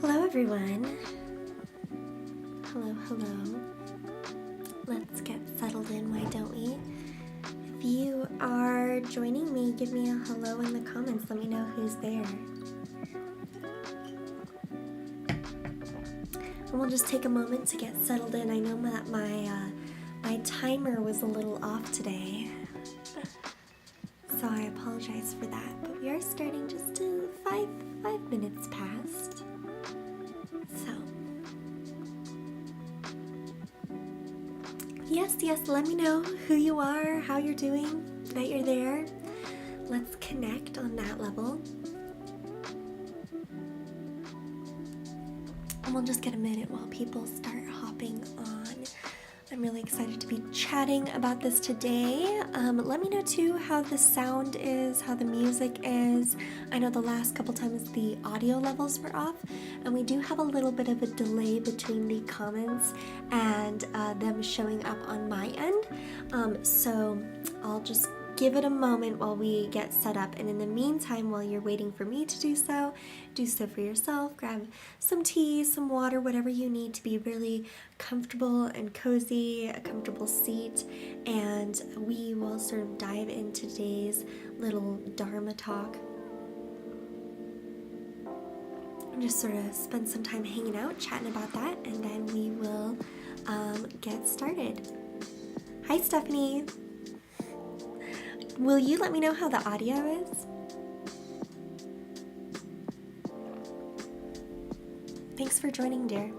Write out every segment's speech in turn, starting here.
Hello everyone. Hello. Let's get settled in, why don't we? If you are joining me, give me a hello in the comments. Let me know who's there. And we'll just take a moment to get settled in. I know that my timer was a little off today, so I apologize for that. But we are starting just to 5 minutes past. So, yes, let me know who you are, how you're doing, that you're there. Let's connect on that level. And we'll just get a minute while people start hopping on. I'm really excited to be chatting about this today. Let me know too how the sound is, how the music is. I know the last couple times the audio levels were off, and we do have a little bit of a delay between the comments and them showing up on my end. So I'll just give it a moment while we get set up, and in the meantime, while you're waiting for me to do so for yourself. Grab some tea, some water, whatever you need to be really comfortable and cozy, a comfortable seat, and we will sort of dive into today's little Dharma talk. And just sort of spend some time hanging out, chatting about that, and then we will get started. Hi, Stephanie. Will you let me know how the audio is? Thanks for joining, dear.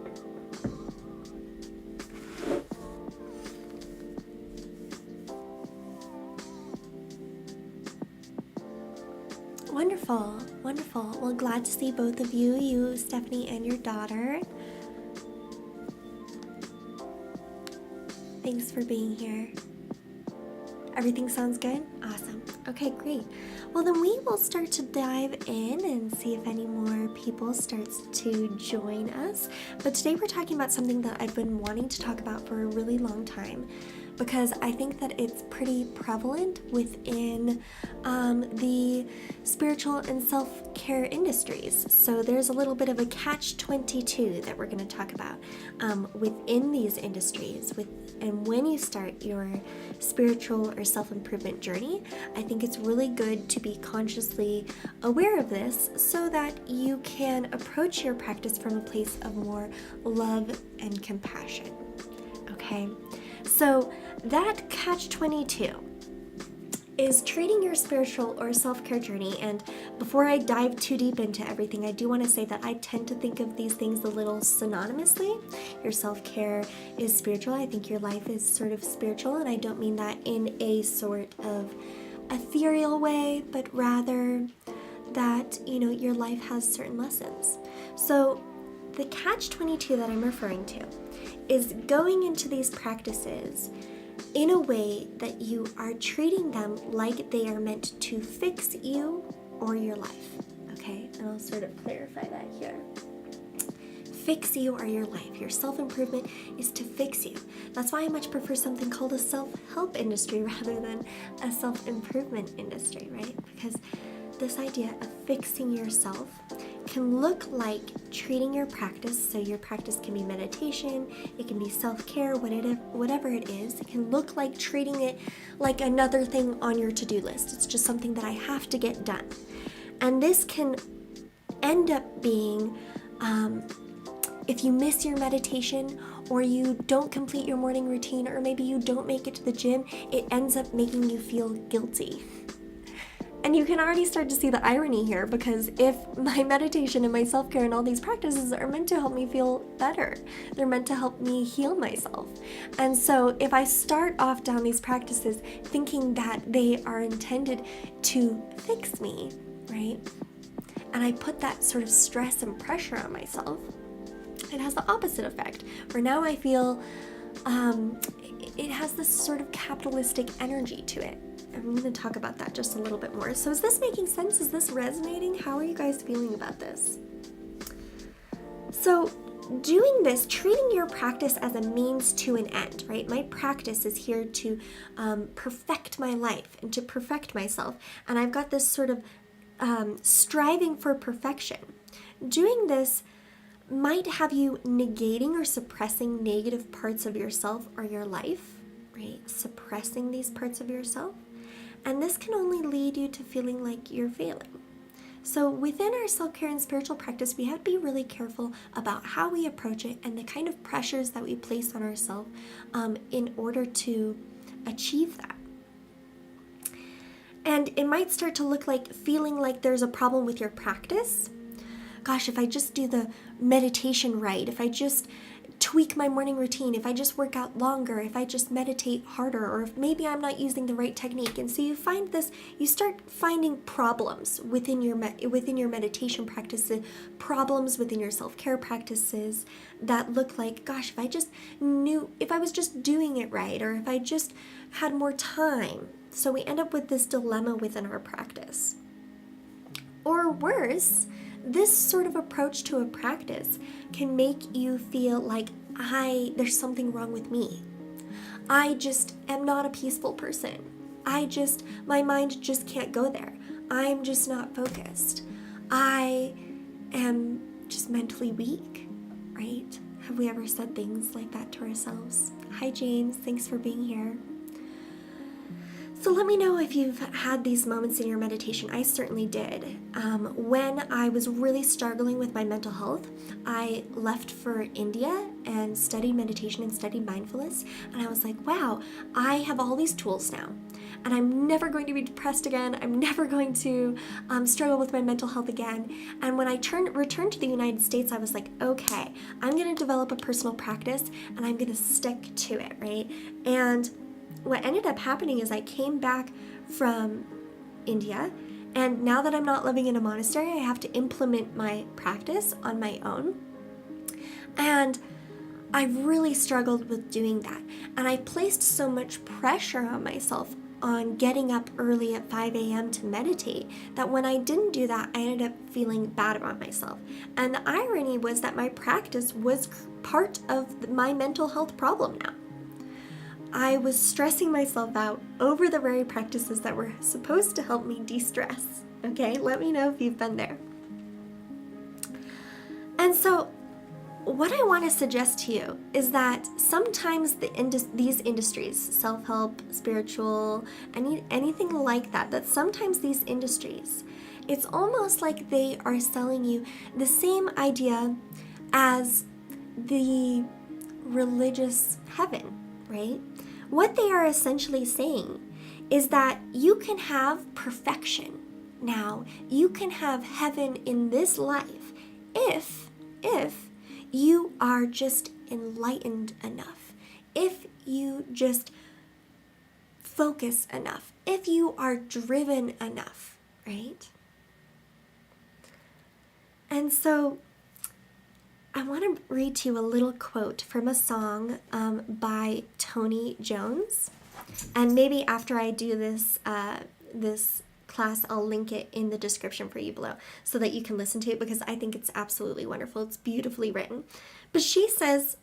Wonderful, wonderful. Well, glad to see both of you, Stephanie, and your daughter. Thanks for being here. Everything sounds good? Awesome. Okay, great. Well, then we will start to dive in and see if any more people starts to join us. But today we're talking about something that I've been wanting to talk about for a really long time, because I think that it's pretty prevalent within the spiritual and self-care industries. So there's a little bit of a catch-22 that we're going to talk about within these industries. And when you start your spiritual or self-improvement journey, I think it's really good to be consciously aware of this so that you can approach your practice from a place of more love and compassion. Okay? So that catch-22 is treating your spiritual or self-care journey. And before I dive too deep into everything, I do want to say that I tend to think of these things a little synonymously. Your self-care is spiritual. I think your life is sort of spiritual, and I don't mean that in a sort of ethereal way, but rather that, your life has certain lessons. So the catch-22 that I'm referring to is going into these practices in a way that you are treating them like they are meant to fix you or your life. Okay, and I'll sort of clarify that here. Fix you or your life. Your self-improvement is to fix you. That's why I much prefer something called a self-help industry rather than a self-improvement industry, right? Because this idea of fixing yourself can look like treating your practice. So your practice can be meditation, it can be self-care, whatever it is. It can look like treating it like another thing on your to-do list. It's just something that I have to get done. And this can end up being, if you miss your meditation, or you don't complete your morning routine, or maybe you don't make it to the gym, it ends up making you feel guilty. And you can already start to see the irony here, because if my meditation and my self-care and all these practices are meant to help me feel better, they're meant to help me heal myself. And so if I start off down these practices thinking that they are intended to fix me, right? And I put that sort of stress and pressure on myself, it has the opposite effect, where now I feel it has this sort of capitalistic energy to it. I'm going to talk about that just a little bit more. So is this making sense? Is this resonating? How are you guys feeling about this? So doing this, treating your practice as a means to an end, right? My practice is here to perfect my life and to perfect myself. And I've got this sort of striving for perfection. Doing this might have you negating or suppressing negative parts of yourself or your life, right? Suppressing these parts of yourself. And this can only lead you to feeling like you're failing. So within our self-care and spiritual practice, we have to be really careful about how we approach it and the kind of pressures that we place on ourselves in order to achieve that. And it might start to look like feeling like there's a problem with your practice. Gosh, if I just do the meditation right, if I just tweak my morning routine, if I just work out longer, if I just meditate harder, or if maybe I'm not using the right technique. And so you start finding problems within your meditation practices, problems within your self-care practices that look like, gosh, if I was just doing it right, or if I just had more time. So we end up with this dilemma within our practice. Or worse, this sort of approach to a practice can make you feel like there's something wrong with me. I just am not a peaceful person. My mind just can't go there. I'm just not focused. I am just mentally weak, right? Have we ever said things like that to ourselves? Hi, James. Thanks for being here. So let me know if you've had these moments in your meditation. I certainly did. When I was really struggling with my mental health, I left for India and studied meditation and studied mindfulness. And I was like, wow, I have all these tools now. And I'm never going to be depressed again. I'm never going to struggle with my mental health again. And when I returned to the United States, I was like, okay, I'm going to develop a personal practice and I'm going to stick to it, right? And what ended up happening is I came back from India, and now that I'm not living in a monastery, I have to implement my practice on my own. And I really struggled with doing that. And I placed so much pressure on myself on getting up early at 5 a.m. to meditate that when I didn't do that, I ended up feeling bad about myself. And the irony was that my practice was part of my mental health problem now. I was stressing myself out over the very practices that were supposed to help me de-stress. Okay, let me know if you've been there. And so what I want to suggest to you is that sometimes these industries, self-help, spiritual, anything like that sometimes these industries, it's almost like they are selling you the same idea as the religious heaven, right? What they are essentially saying is that you can have perfection now. You can have heaven in this life if you are just enlightened enough, if you just focus enough, if you are driven enough, right? And so I want to read to you a little quote from a song by Tony Jones. And maybe after I do this class, I'll link it in the description for you below so that you can listen to it, because I think it's absolutely wonderful. It's beautifully written. But she says,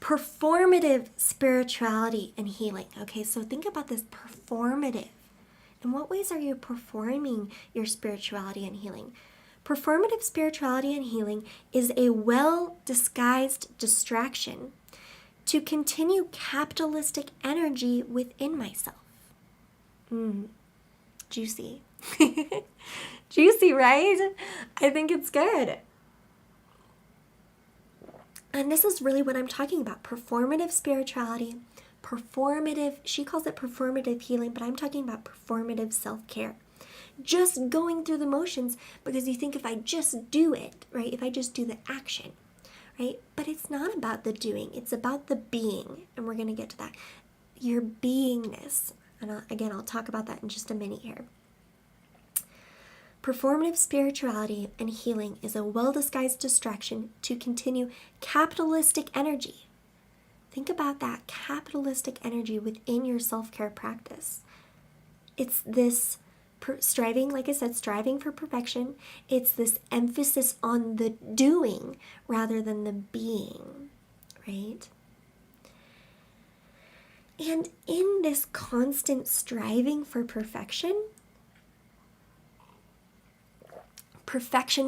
performative spirituality and healing. Okay, so think about this, performative. In what ways are you performing your spirituality and healing? Performative spirituality and healing is a well-disguised distraction to continue capitalistic energy within myself. Juicy. Juicy, right? I think it's good. And this is really what I'm talking about. Performative spirituality, she calls it performative healing, but I'm talking about performative self-care. Just going through the motions because you think if I just do it, right? If I just do the action, right? But it's not about the doing. It's about the being. And we're going to get to that. Your beingness. And I'll talk about that in just a minute here. Performative spirituality and healing is a well-disguised distraction to continue capitalistic energy. Think about that, capitalistic energy within your self-care practice. It's this striving, like I said, striving for perfection. It's this emphasis on the doing rather than the being, right? And in this constant striving for perfection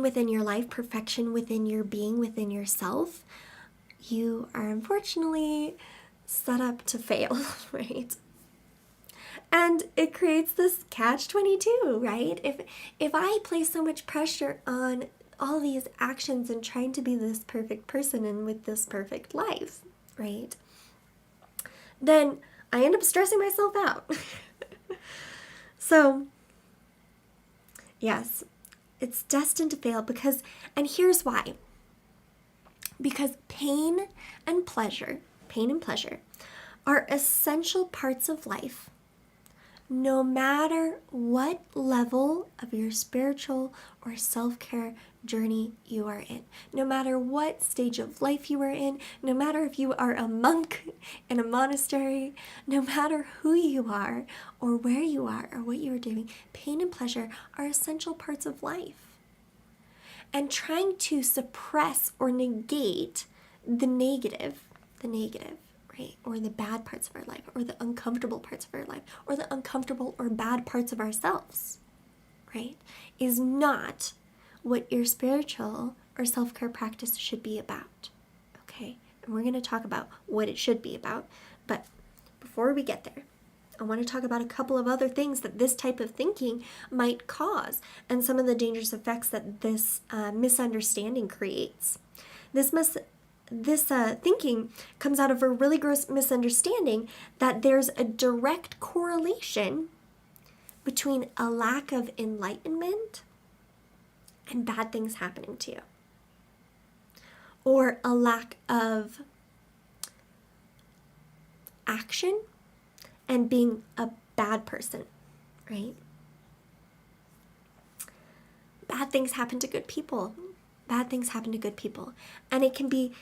within your life, perfection within your being, within yourself, you are unfortunately set up to fail, right? And it creates this catch-22, right? If I place so much pressure on all these actions and trying to be this perfect person and with this perfect life, right? Then I end up stressing myself out. So, yes, it's destined to fail and here's why. Because pain and pleasure are essential parts of life, no matter what level of your spiritual or self-care journey you are in, no matter what stage of life you are in, no matter if you are a monk in a monastery, no matter who you are or where you are or what you are doing, pain and pleasure are essential parts of life. And trying to suppress or negate the negative, right, or the bad parts of our life, or the uncomfortable parts of our life, or the uncomfortable or bad parts of ourselves, right, is not what your spiritual or self-care practice should be about, okay? And we're going to talk about what it should be about, but before we get there, I want to talk about a couple of other things that this type of thinking might cause and some of the dangerous effects that this misunderstanding creates. This thinking comes out of a really gross misunderstanding that there's a direct correlation between a lack of enlightenment and bad things happening to you, or a lack of action and being a bad person, right? Bad things happen to good people. Bad things happen to good people. And it can be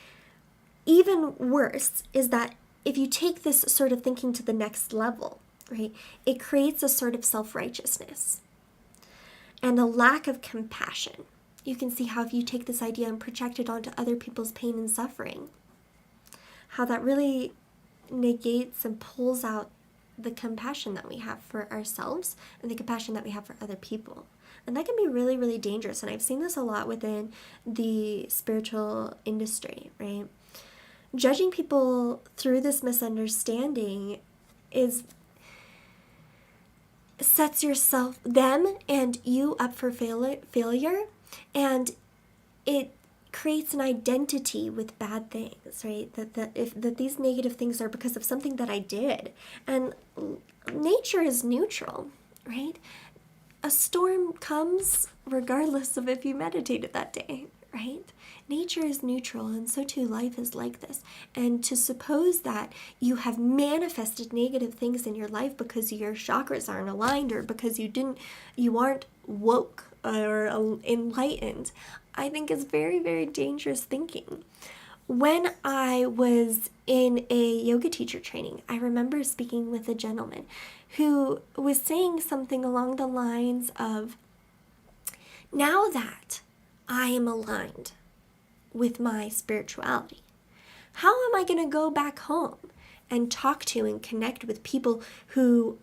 even worse is that if you take this sort of thinking to the next level, right, it creates a sort of self-righteousness and a lack of compassion. You can see how if you take this idea and project it onto other people's pain and suffering, how that really negates and pulls out the compassion that we have for ourselves and the compassion that we have for other people. And that can be really, really dangerous. And I've seen this a lot within the spiritual industry, right? Judging people through this misunderstanding sets them and you up for failure, and it creates an identity with bad things, right? That these negative things are because of something that I did. And nature is neutral, right? A storm comes regardless of if you meditated that day, right? Nature is neutral, and so too life is like this. And to suppose that you have manifested negative things in your life because your chakras aren't aligned or because you aren't woke or enlightened, I think is very, very dangerous thinking. When I was in a yoga teacher training, I remember speaking with a gentleman who was saying something along the lines of, now that I am aligned with my spirituality, how am I going to go back home and talk to and connect with people who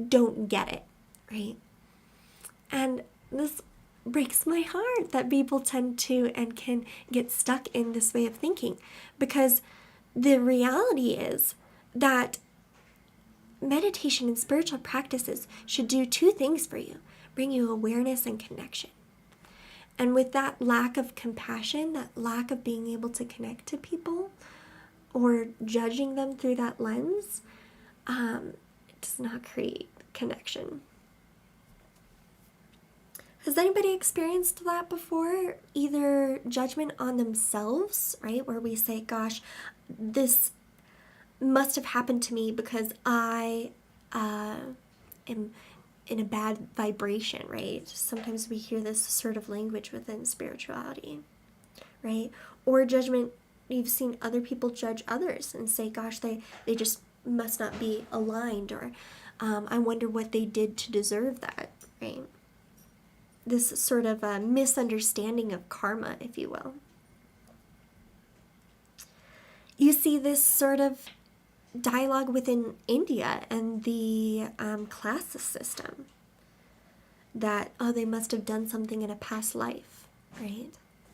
don't get it, right? And this breaks my heart that people tend to and can get stuck in this way of thinking, because the reality is that meditation and spiritual practices should do two things for you: bring you awareness and connection. And with that lack of compassion, that lack of being able to connect to people or judging them through that lens, it does not create connection. Has anybody experienced that before? Either judgment on themselves, right? Where we say, gosh, this must have happened to me because I am in a bad vibration, right? Sometimes we hear this sort of language within spirituality, right? Or judgment, you've seen other people judge others and say, gosh, they just must not be aligned, or I wonder what they did to deserve that, right? This sort of a misunderstanding of karma, if you will. You see this sort of dialogue within India and the class system, that, oh, they must have done something in a past life, right?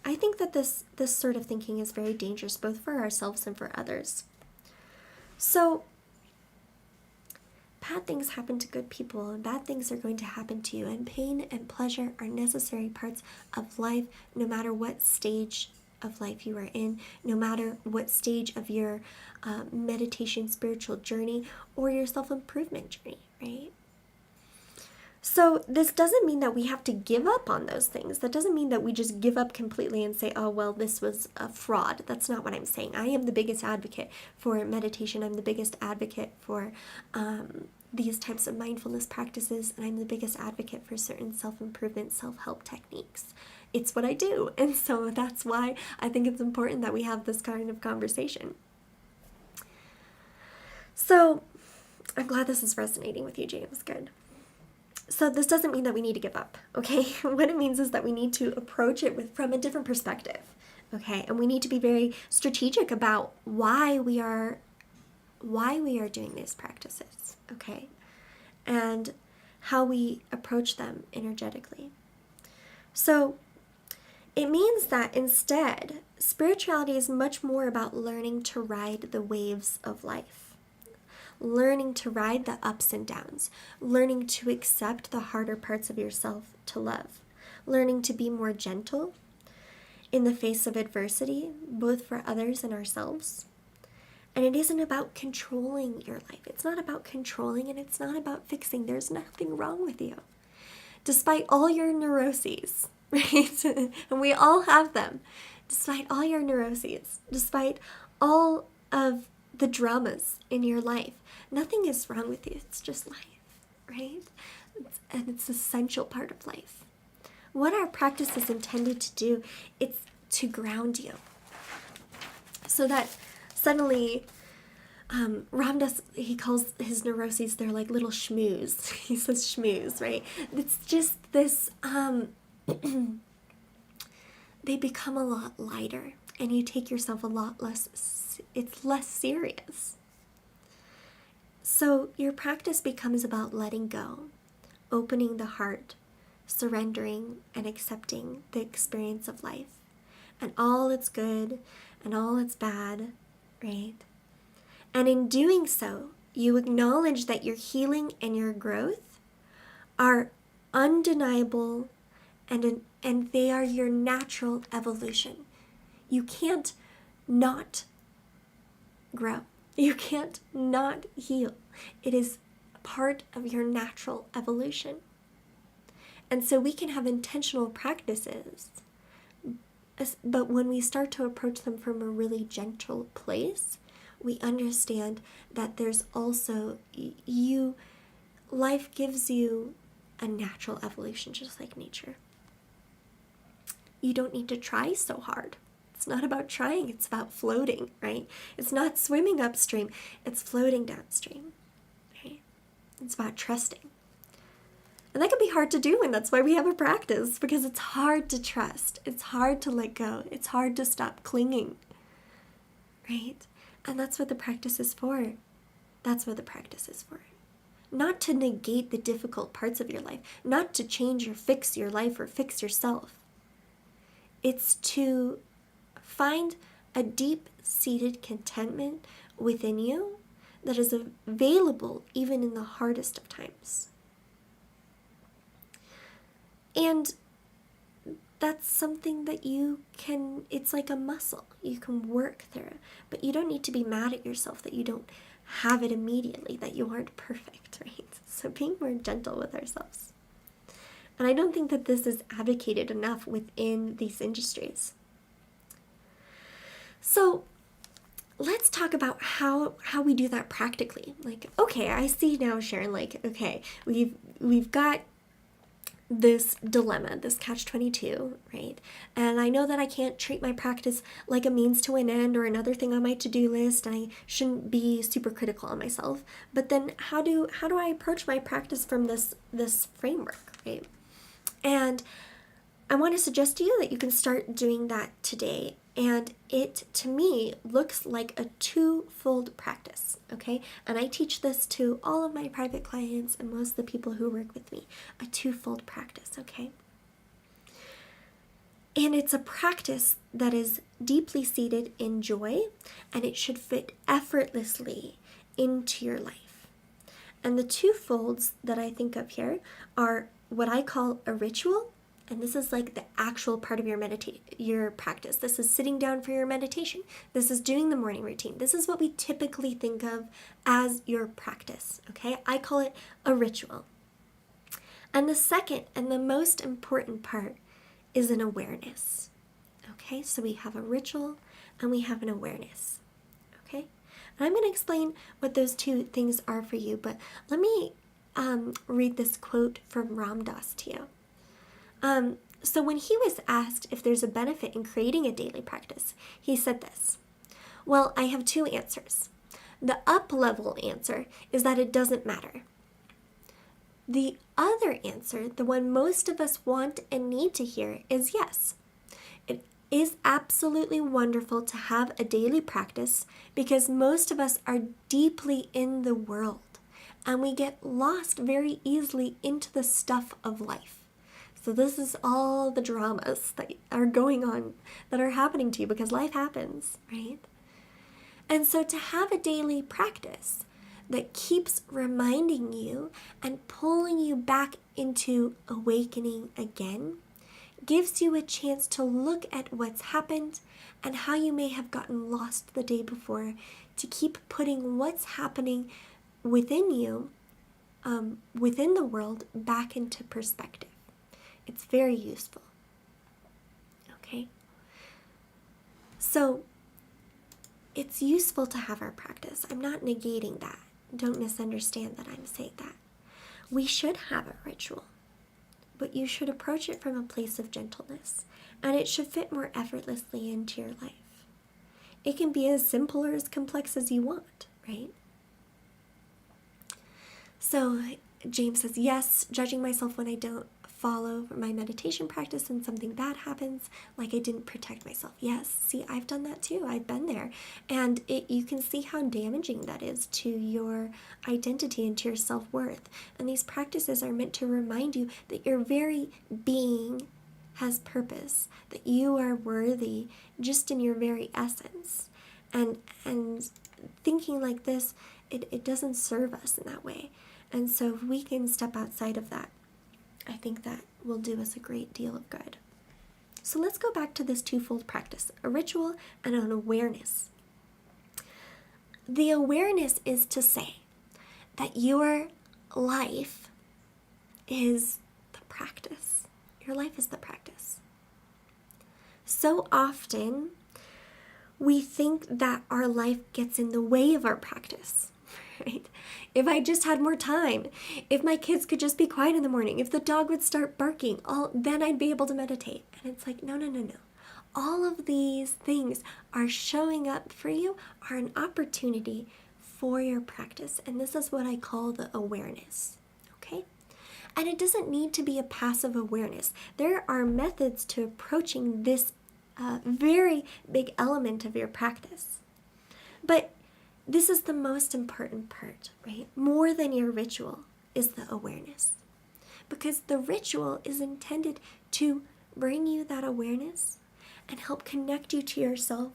I think that this sort of thinking is very dangerous, both for ourselves and for others. So bad things happen to good people, and bad things are going to happen to you, and pain and pleasure are necessary parts of life, no matter what stage of life you are in, no matter what stage of your meditation spiritual journey or your self-improvement journey, right? So this doesn't mean that we have to give up on those things. That doesn't mean that we just give up completely and say, oh, well, this was a fraud. That's not what I'm saying. I am the biggest advocate for meditation. I'm the biggest advocate for these types of mindfulness practices, and I'm the biggest advocate for certain self-improvement, self-help techniques. It's what I do, and so that's why I think it's important that we have this kind of conversation. So I'm glad this is resonating with you, James. Good. So this doesn't mean that we need to give up, okay? What it means is that we need to approach it from a different perspective, okay? And we need to be very strategic about why we are doing these practices, okay? And how we approach them energetically. So it means that instead, spirituality is much more about learning to ride the waves of life. Learning to ride the ups and downs, learning to accept the harder parts of yourself to love, learning to be more gentle in the face of adversity, both for others and ourselves. And it isn't about controlling your life. It's not about controlling, and it's not about fixing. There's nothing wrong with you. Despite all your neuroses, right? And we all have them. Despite all your neuroses, despite all of the dramas in your life, nothing is wrong with you. It's just life, right? And it's an essential part of life. What our practice is intended to do, it's to ground you. So that suddenly, Ram Dass, he calls his neuroses, they're like little shmoos. He says shmoos, right? It's just this, they become a lot lighter, and you take yourself a lot less, it's less serious. So your practice becomes about letting go, opening the heart, surrendering and accepting the experience of life, and all its good and all its bad, right? And in doing so, you acknowledge that your healing and your growth are undeniable, and they are your natural evolution. You can't not grow. You can't not heal. It is part of your natural evolution. And so we can have intentional practices, but when we start to approach them from a really gentle place, we understand that there's also life gives you a natural evolution, just like nature. You don't need to try so hard. It's not about trying, it's about floating, right? It's not swimming upstream, it's floating downstream, right? It's about trusting. And that can be hard to do, and that's why we have a practice, because it's hard to trust. It's hard to let go. It's hard to stop clinging, right? And that's what the practice is for. That's what the practice is for. Not to negate the difficult parts of your life, not to change or fix your life or fix yourself. It's to find a deep-seated contentment within you that is available even in the hardest of times. And that's something that you can, it's like a muscle. You can work through it, but you don't need to be mad at yourself that you don't have it immediately, that you aren't perfect, right? So being more gentle with ourselves. And I don't think that this is advocated enough within these industries. So let's talk about how we do that practically. Like, okay, I see now, Sharon, like, okay, we've got this dilemma, this catch-22, right? And I know that I can't treat my practice like a means to an end or another thing on my to-do list, and I shouldn't be super critical on myself. But then how do I approach my practice from this framework, right? And I want to suggest to you that you can start doing that today. And it, to me, looks like a twofold practice, okay? And I teach this to all of my private clients and most of the people who work with me, a twofold practice, okay? And it's a practice that is deeply seated in joy, and it should fit effortlessly into your life. And the two folds that I think of here are what I call a ritual. And this is like the actual part of your practice. This is sitting down for your meditation. This is doing the morning routine. This is what we typically think of as your practice, okay? I call it a ritual. And the second and the most important part is an awareness. Okay, so we have a ritual and we have an awareness. Okay, and I'm going to explain what those two things are for you, but let me read this quote from Ram Dass to you. So when he was asked if there's a benefit in creating a daily practice, he said this: well, I have two answers. The up-level answer is that it doesn't matter. The other answer, the one most of us want and need to hear, is yes. It is absolutely wonderful to have a daily practice because most of us are deeply in the world and we get lost very easily into the stuff of life. So this is all the dramas that are going on, that are happening to you because life happens, right? And so to have a daily practice that keeps reminding you and pulling you back into awakening again gives you a chance to look at what's happened and how you may have gotten lost the day before, to keep putting what's happening within you, within the world, back into perspective. It's very useful. Okay? So it's useful to have our practice. I'm not negating that. Don't misunderstand that I'm saying that. We should have a ritual, but you should approach it from a place of gentleness, and it should fit more effortlessly into your life. It can be as simple or as complex as you want, right? So James says, yes, judging myself when I don't follow my meditation practice and something bad happens, like I didn't protect myself. Yes, see, I've done that too. I've been there. And you can see how damaging that is to your identity and to your self-worth. And these practices are meant to remind you that your very being has purpose, that you are worthy just in your very essence. And thinking like this, it doesn't serve us in that way. And so if we can step outside of that, I think that will do us a great deal of good. So let's go back to this twofold practice, a ritual and an awareness. The awareness is to say that your life is the practice. Your life is the practice. So often we think that our life gets in the way of our practice. Right? If I just had more time, if my kids could just be quiet in the morning, if the dog would start barking, then I'd be able to meditate. And it's like, no. All of these things are showing up for you, are an opportunity for your practice. And this is what I call the awareness. Okay? And it doesn't need to be a passive awareness. There are methods to approaching this very big element of your practice. But this is the most important part, right? More than your ritual is the awareness. Because the ritual is intended to bring you that awareness and help connect you to yourself,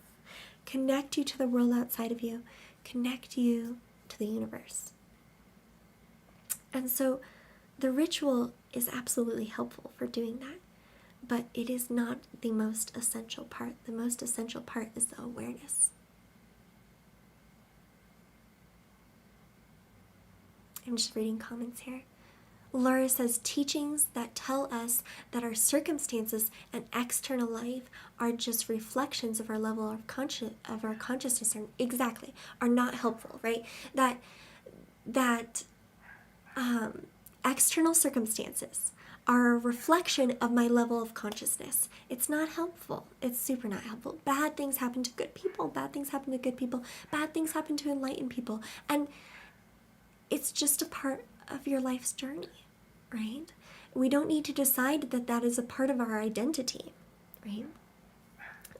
connect you to the world outside of you, connect you to the universe. And so the ritual is absolutely helpful for doing that, but it is not the most essential part. The most essential part is the awareness. I'm just reading comments here. Laura says, teachings that tell us that our circumstances and external life are just reflections of our level of consciousness, are not helpful, right? That external circumstances are a reflection of my level of consciousness. It's not helpful. It's super not helpful. Bad things happen to good people. Bad things happen to good people. Bad things happen to enlightened people. And it's just a part of your life's journey, right? We don't need to decide that that is a part of our identity, right?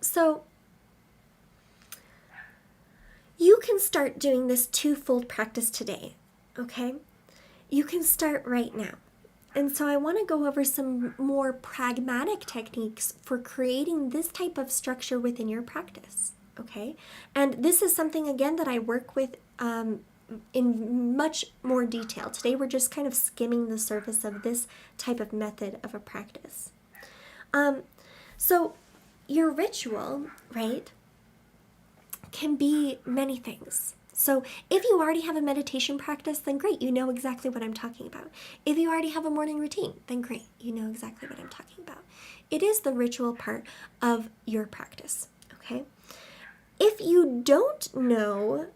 So you can start doing this twofold practice today, okay? You can start right now. And so I want to go over some more pragmatic techniques for creating this type of structure within your practice, okay? And this is something, again, that I work with in much more detail. Today we're just kind of skimming the surface of this type of method of a practice. So your ritual, right, can be many things. So if you already have a meditation practice, then great, you know exactly what I'm talking about. If you already have a morning routine, then great, you know exactly what I'm talking about. It is the ritual part of your practice, okay? If you don't know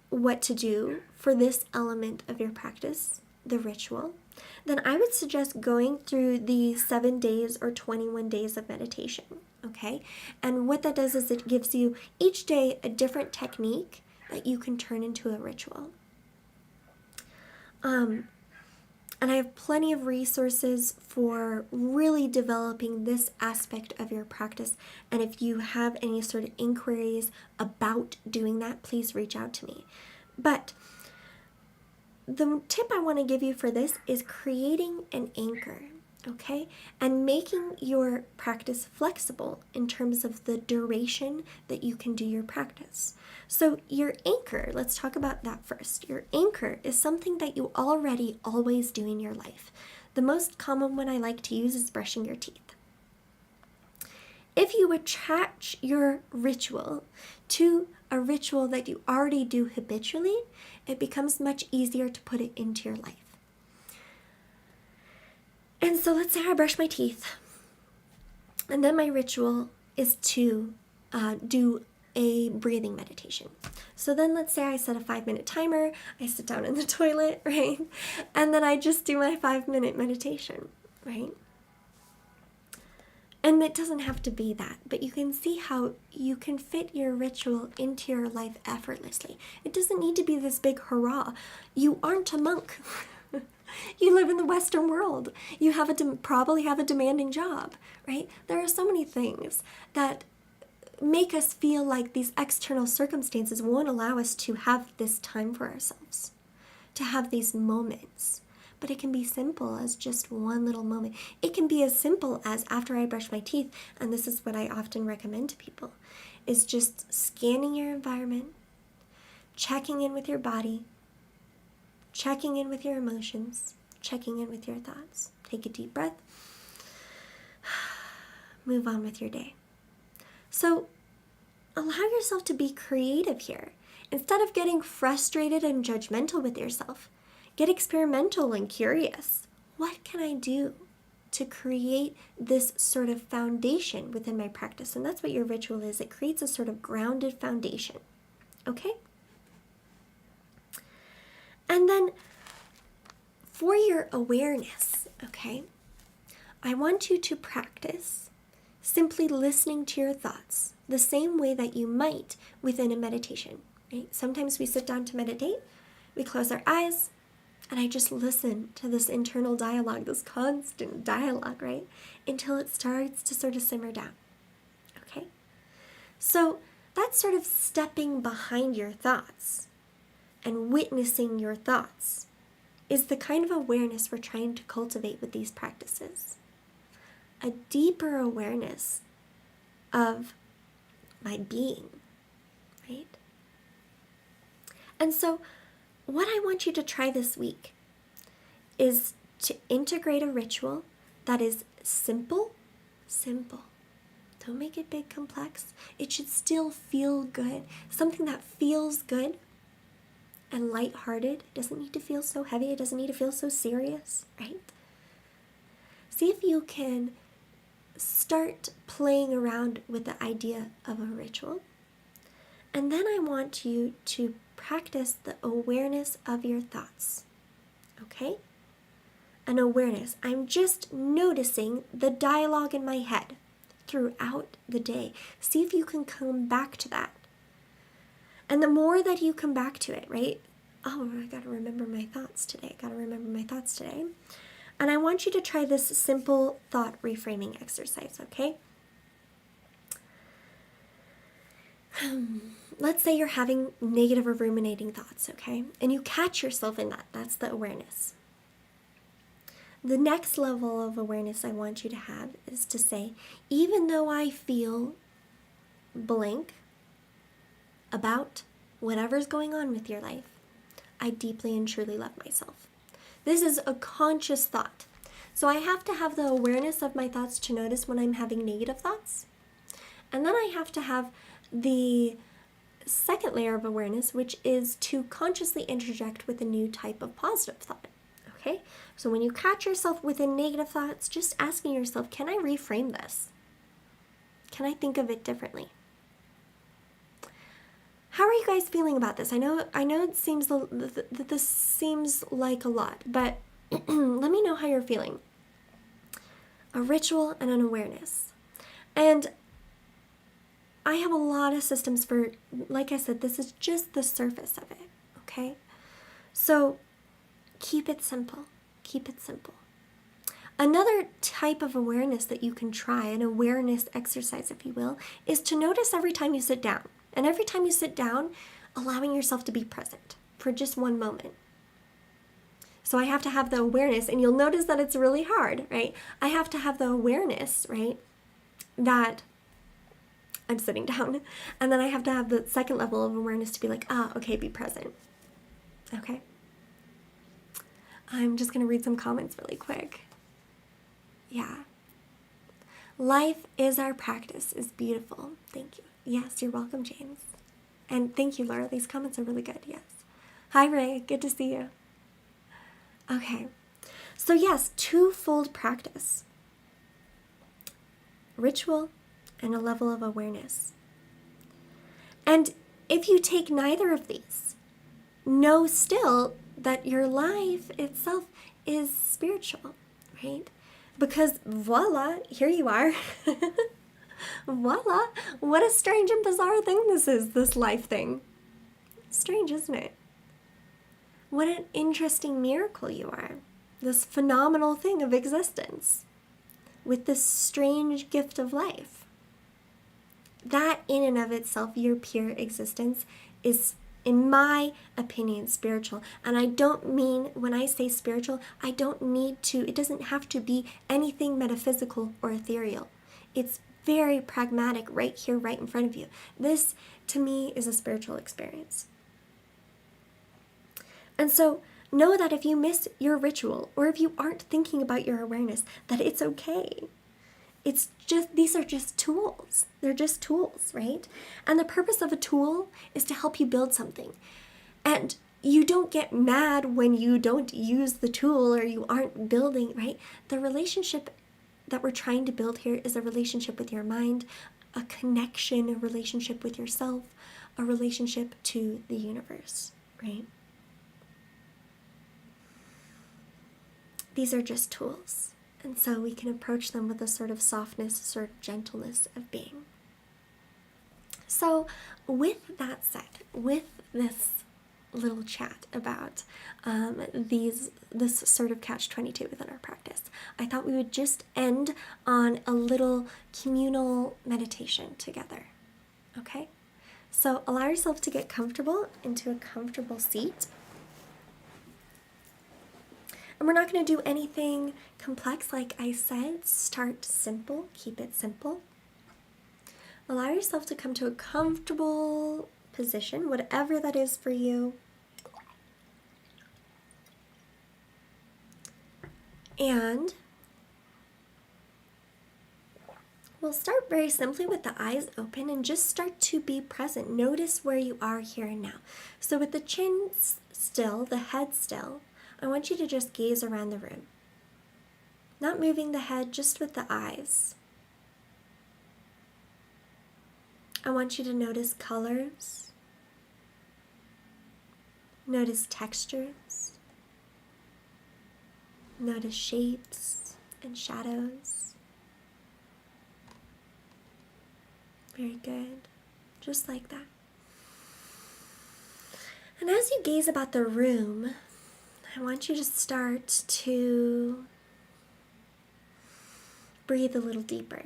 what to do for this element of your practice, the ritual, then I would suggest going through the 7 days or 21 days of meditation, okay? And what that does is it gives you each day a different technique that you can turn into a ritual. And I have plenty of resources for really developing this aspect of your practice. And if you have any sort of inquiries about doing that, please reach out to me. But the tip I want to give you for this is creating an anchor, okay? And making your practice flexible in terms of the duration that you can do your practice. So your anchor, let's talk about that first. Your anchor is something that you already always do in your life. The most common one I like to use is brushing your teeth. If you attach your ritual to a ritual that you already do habitually, it becomes much easier to put it into your life. And so let's say I brush my teeth, and then my ritual is to do a breathing meditation. So then let's say I set a 5-minute timer, I sit down in the toilet, right? And then I just do my 5-minute meditation, right? And it doesn't have to be that, but you can see how you can fit your ritual into your life effortlessly. It doesn't need to be this big hurrah. You aren't a monk. You live in the Western world. You have probably have a demanding job, right? There are so many things that make us feel like these external circumstances won't allow us to have this time for ourselves, to have these moments. But it can be simple as just one little moment. It can be as simple as after I brush my teeth, and this is what I often recommend to people, is just scanning your environment, checking in with your body, checking in with your emotions, checking in with your thoughts. Take a deep breath. Move on with your day. So allow yourself to be creative here. Instead of getting frustrated and judgmental with yourself, get experimental and curious. What can I do to create this sort of foundation within my practice? And that's what your ritual is. It creates a sort of grounded foundation. Okay? And then for your awareness, okay, I want you to practice simply listening to your thoughts the same way that you might within a meditation. Right? Sometimes we sit down to meditate, we close our eyes, and I just listen to this internal dialogue, this constant dialogue, right? Until it starts to sort of simmer down. Okay? So that's sort of stepping behind your thoughts and witnessing your thoughts is the kind of awareness we're trying to cultivate with these practices. A deeper awareness of my being, right? And so what I want you to try this week is to integrate a ritual that is simple. Don't make it big, complex. It should still feel good. Something that feels good and lighthearted. It doesn't need to feel so heavy. It doesn't need to feel so serious, right? See if you can start playing around with the idea of a ritual. And then I want you to practice the awareness of your thoughts, okay? An awareness. I'm just noticing the dialogue in my head throughout the day. See if you can come back to that. And the more that you come back to it, right? Oh, I gotta remember my thoughts today. And I want you to try this simple thought reframing exercise, okay? Let's say you're having negative or ruminating thoughts, okay? And you catch yourself in that. That's the awareness. The next level of awareness I want you to have is to say, even though I feel blank about whatever's going on with your life, I deeply and truly love myself. This is a conscious thought. So I have to have the awareness of my thoughts to notice when I'm having negative thoughts. And then I have to have the second layer of awareness, which is to consciously interject with a new type of positive thought. Okay? So when you catch yourself within negative thoughts, just asking yourself, can I reframe this? Can I think of it differently? How are you guys feeling about this? I know it seems that this seems like a lot, but let me know how you're feeling. A ritual and an awareness. And I have a lot of systems for, like I said, this is just the surface of it, okay? So keep it simple. Keep it simple. Another type of awareness that you can try, an awareness exercise, if you will, is to notice every time you sit down. And every time you sit down, allowing yourself to be present for just one moment. So I have to have the awareness, and you'll notice that it's really hard, right? I have to have the awareness, right, that I'm sitting down. And then I have to have the second level of awareness to be like, okay, be present. Okay? I'm just going to read some comments really quick. Yeah. Life is our practice is beautiful. Thank you. Yes, you're welcome, James. And thank you, Laura. These comments are really good. Yes. Hi, Ray. Good to see you. Okay. So yes, twofold practice. Ritual and a level of awareness. And if you take neither of these, know still that your life itself is spiritual, right? Because voila, here you are. Voila, what a strange and bizarre thing this is, this life thing. Strange, isn't it? What an interesting miracle you are. This phenomenal thing of existence with this strange gift of life. That in and of itself, your pure existence, is, in my opinion, spiritual. And I don't mean, when I say spiritual, I don't need to, it doesn't have to be anything metaphysical or ethereal. It's very pragmatic right here, right in front of you. This, to me, is a spiritual experience. And so, know that if you miss your ritual, or if you aren't thinking about your awareness, that it's okay. It's just, these are just tools. They're just tools, right? And the purpose of a tool is to help you build something. And you don't get mad when you don't use the tool or you aren't building, right? The relationship that we're trying to build here is a relationship with your mind, a connection, a relationship with yourself, a relationship to the universe, right? These are just tools. And so we can approach them with a sort of softness, a sort of gentleness of being. So with that said, with this little chat about this sort of catch-22 within our practice, I thought we would just end on a little communal meditation together. Okay? So allow yourself to get comfortable into a comfortable seat. And we're not going to do anything complex, like I said. Start simple, keep it simple. Allow yourself to come to a comfortable position, whatever that is for you. And we'll start very simply with the eyes open and just start to be present. Notice where you are here and now. So with the chin still, the head still, I want you to just gaze around the room. Not moving the head, just with the eyes. I want you to notice colors. Notice textures. Notice shapes and shadows. Very good. Just like that. And as you gaze about the room, I want you to start to breathe a little deeper.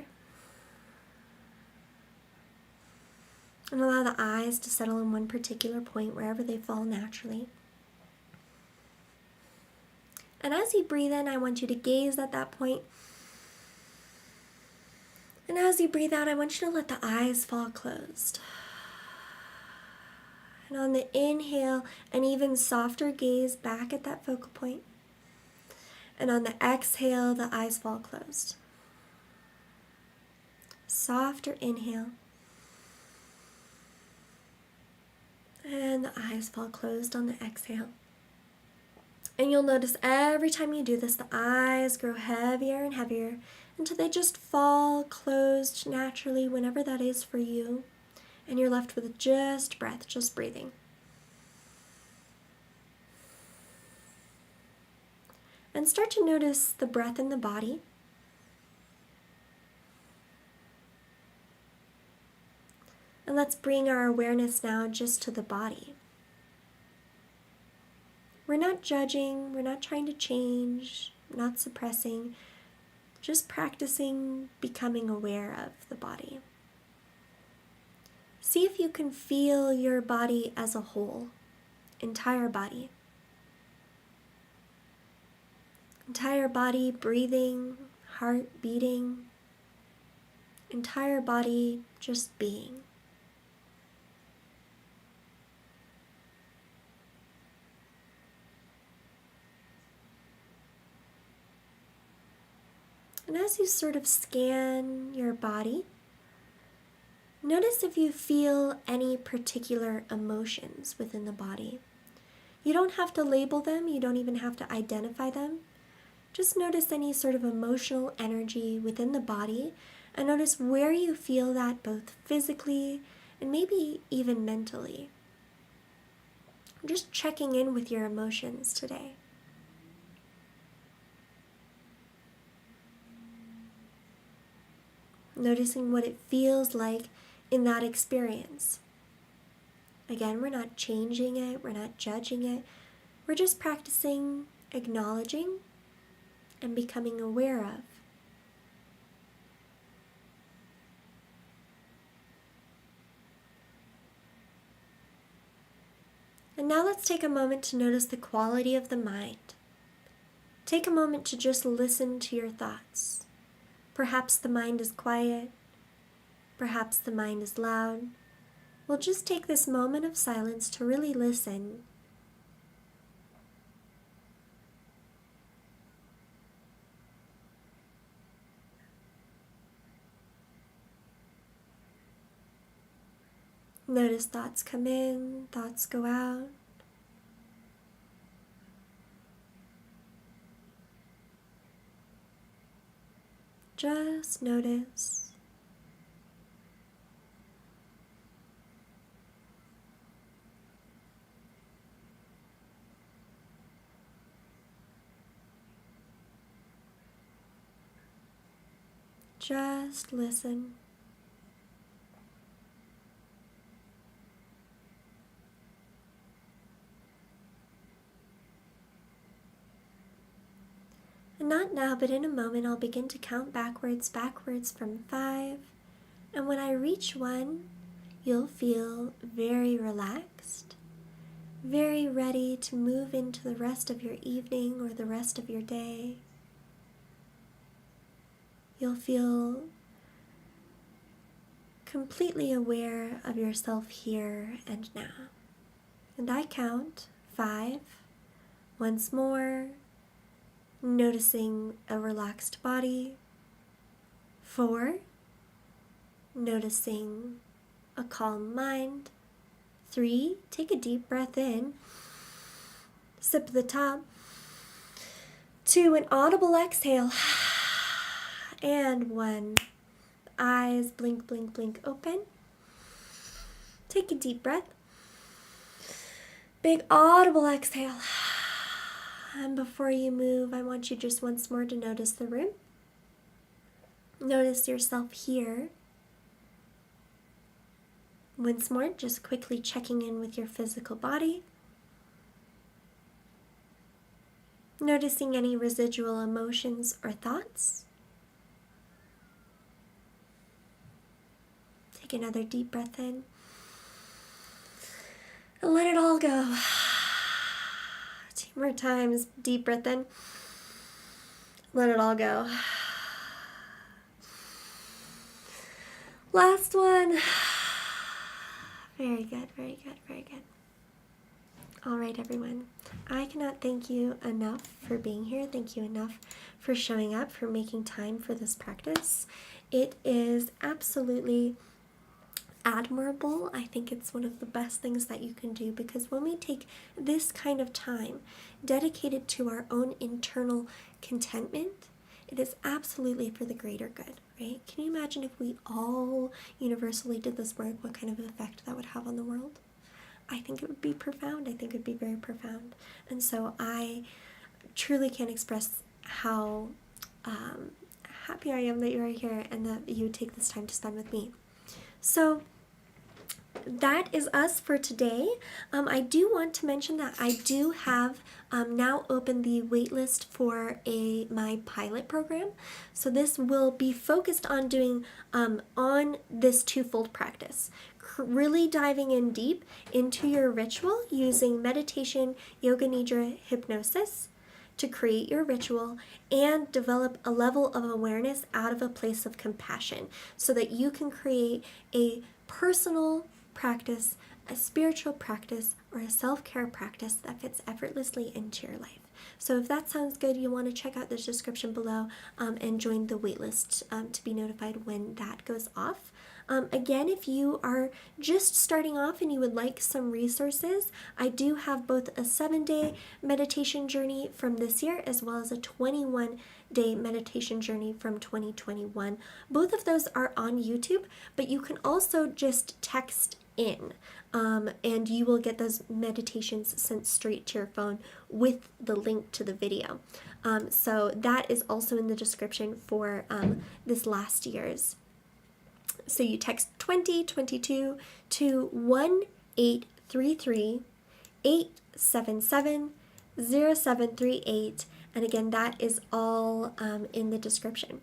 And allow the eyes to settle in one particular point, wherever they fall naturally. And as you breathe in, I want you to gaze at that point. And as you breathe out, I want you to let the eyes fall closed. And on the inhale, an even softer gaze back at that focal point. And on the exhale, the eyes fall closed. Softer inhale. And the eyes fall closed on the exhale. And you'll notice every time you do this, the eyes grow heavier and heavier until they just fall closed naturally whenever that is for you. And you're left with just breath, just breathing. And start to notice the breath in the body. And let's bring our awareness now just to the body. We're not judging, we're not trying to change, not suppressing, just practicing becoming aware of the body. See if you can feel your body as a whole, entire body. Entire body breathing, heart beating, entire body just being. And as you sort of scan your body, notice if you feel any particular emotions within the body. You don't have to label them, you don't even have to identify them. Just notice any sort of emotional energy within the body and notice where you feel that both physically and maybe even mentally. Just checking in with your emotions today. Noticing what it feels like in that experience. Again, we're not changing it, we're not judging it. We're just practicing acknowledging and becoming aware of. And now let's take a moment to notice the quality of the mind. Take a moment to just listen to your thoughts. Perhaps the mind is quiet. Perhaps the mind is loud. We'll just take this moment of silence to really listen. Notice thoughts come in, thoughts go out. Just notice. Just listen. And not now, but in a moment, I'll begin to count backwards from 5. And when I reach 1, you'll feel very relaxed, very ready to move into the rest of your evening or the rest of your day. You'll feel completely aware of yourself here and now. And I count 5. Once more, noticing a relaxed body. 4, noticing a calm mind. 3, take a deep breath in. Sip the top. 2, an audible exhale. And 1, eyes blink, blink, blink open. Take a deep breath. Big audible exhale. And before you move, I want you just once more to notice the room. Notice yourself here. Once more, just quickly checking in with your physical body. Noticing any residual emotions or thoughts. Take another deep breath in. And let it all go. 2 more times. Deep breath in. Let it all go. Last one. Very good, very good, very good. All right, everyone. I cannot thank you enough for being here. Thank you enough for showing up, for making time for this practice. It is absolutely admirable. I think it's one of the best things that you can do, because when we take this kind of time dedicated to our own internal contentment, it is absolutely for the greater good, right? Can you imagine if we all universally did this work, what kind of effect that would have on the world? I think it would be profound. I think it would be very profound. And so I truly can't express how happy I am that you are here and that you take this time to spend with me. So that is us for today. I do want to mention that I do have now opened the waitlist for my pilot program. So this will be focused on doing on this twofold practice. Really diving in deep into your ritual using meditation, yoga nidra, hypnosis to create your ritual and develop a level of awareness out of a place of compassion so that you can create a personal practice, a spiritual practice, or a self-care practice that fits effortlessly into your life. So if that sounds good, you'll want to check out the description below and join the waitlist to be notified when that goes off. Again, if you are just starting off and you would like some resources, I do have both a 7-day meditation journey from this year as well as a 21-day meditation journey from 2021. Both of those are on YouTube, but you can also just text in and you will get those meditations sent straight to your phone with the link to the video. So that is also in the description for this last year's. So you text 2022 to 1-833-877-0738, and again, that is all in the description.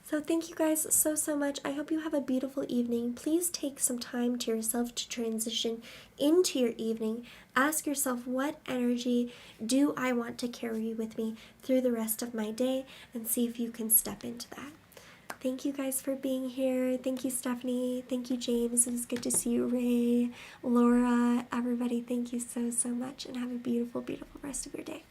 So thank you guys so much. I hope you have a beautiful evening. Please take some time to yourself to transition into your evening. Ask yourself, what energy do I want to carry with me through the rest of my day, and see if you can step into that. Thank you guys for being here. Thank you, Stephanie. Thank you, James. It was good to see you, Ray, Laura, everybody. Thank you so much, and have a beautiful, beautiful rest of your day.